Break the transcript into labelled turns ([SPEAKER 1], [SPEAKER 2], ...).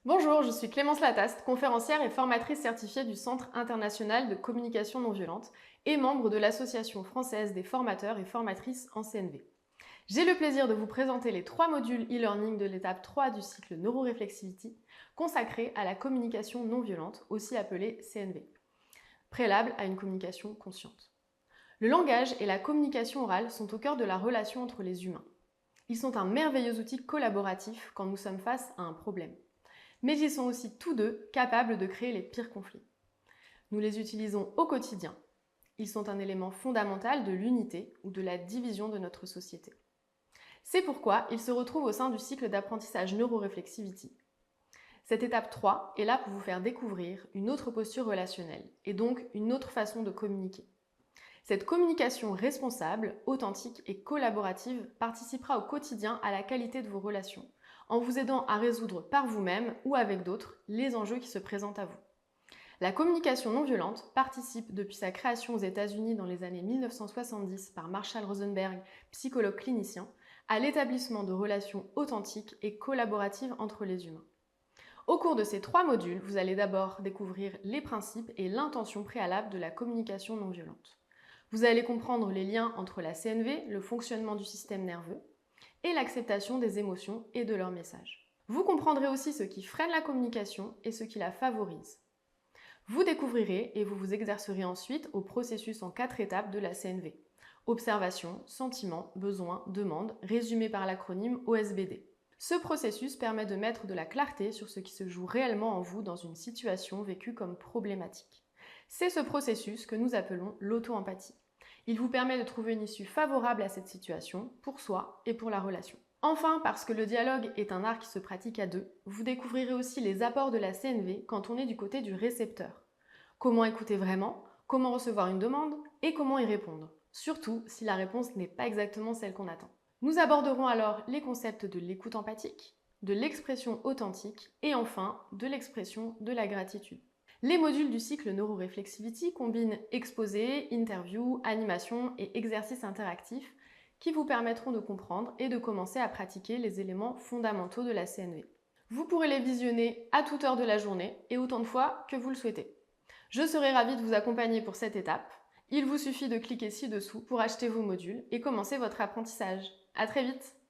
[SPEAKER 1] Bonjour, je suis Clémence Lataste, conférencière et formatrice certifiée du Centre international de communication non violente et membre de l'Association française des formateurs et formatrices en CNV. J'ai le plaisir de vous présenter les 3 modules e-learning de l'étape 3 du cycle Neuroreflexivity consacrés à la communication non violente, aussi appelée CNV, préalable à une communication consciente. Le langage et la communication orale sont au cœur de la relation entre les humains. Ils sont un merveilleux outil collaboratif quand nous sommes face à un problème. Mais ils sont aussi tous deux capables de créer les pires conflits. Nous les utilisons au quotidien. Ils sont un élément fondamental de l'unité ou de la division de notre société. C'est pourquoi ils se retrouvent au sein du cycle d'apprentissage Neuroreflexivity. Cette étape 3 est là pour vous faire découvrir une autre posture relationnelle et donc une autre façon de communiquer. Cette communication responsable, authentique et collaborative participera au quotidien à la qualité de vos relations, en vous aidant à résoudre par vous-même ou avec d'autres les enjeux qui se présentent à vous. La communication non violente participe depuis sa création aux États-Unis dans les années 1970 par Marshall Rosenberg, psychologue clinicien, à l'établissement de relations authentiques et collaboratives entre les humains. Au cours de ces 3 modules, vous allez d'abord découvrir les principes et l'intention préalable de la communication non violente. Vous allez comprendre les liens entre la CNV, le fonctionnement du système nerveux, et l'acceptation des émotions et de leurs messages. Vous comprendrez aussi ce qui freine la communication et ce qui la favorise. Vous découvrirez et vous vous exercerez ensuite au processus en 4 étapes de la CNV. Observation, sentiment, besoin, demande, résumé par l'acronyme OSBD. Ce processus permet de mettre de la clarté sur ce qui se joue réellement en vous dans une situation vécue comme problématique. C'est ce processus que nous appelons l'auto-empathie. Il vous permet de trouver une issue favorable à cette situation, pour soi et pour la relation. Enfin, parce que le dialogue est un art qui se pratique à deux, vous découvrirez aussi les apports de la CNV quand on est du côté du récepteur. Comment écouter vraiment, comment recevoir une demande et comment y répondre, surtout si la réponse n'est pas exactement celle qu'on attend. Nous aborderons alors les concepts de l'écoute empathique, de l'expression authentique et enfin de l'expression de la gratitude. Les modules du cycle Neuroreflexivity combinent exposé, interview, animation et exercices interactifs qui vous permettront de comprendre et de commencer à pratiquer les éléments fondamentaux de la CNV. Vous pourrez les visionner à toute heure de la journée et autant de fois que vous le souhaitez. Je serai ravie de vous accompagner pour cette étape. Il vous suffit de cliquer ci-dessous pour acheter vos modules et commencer votre apprentissage. À très vite!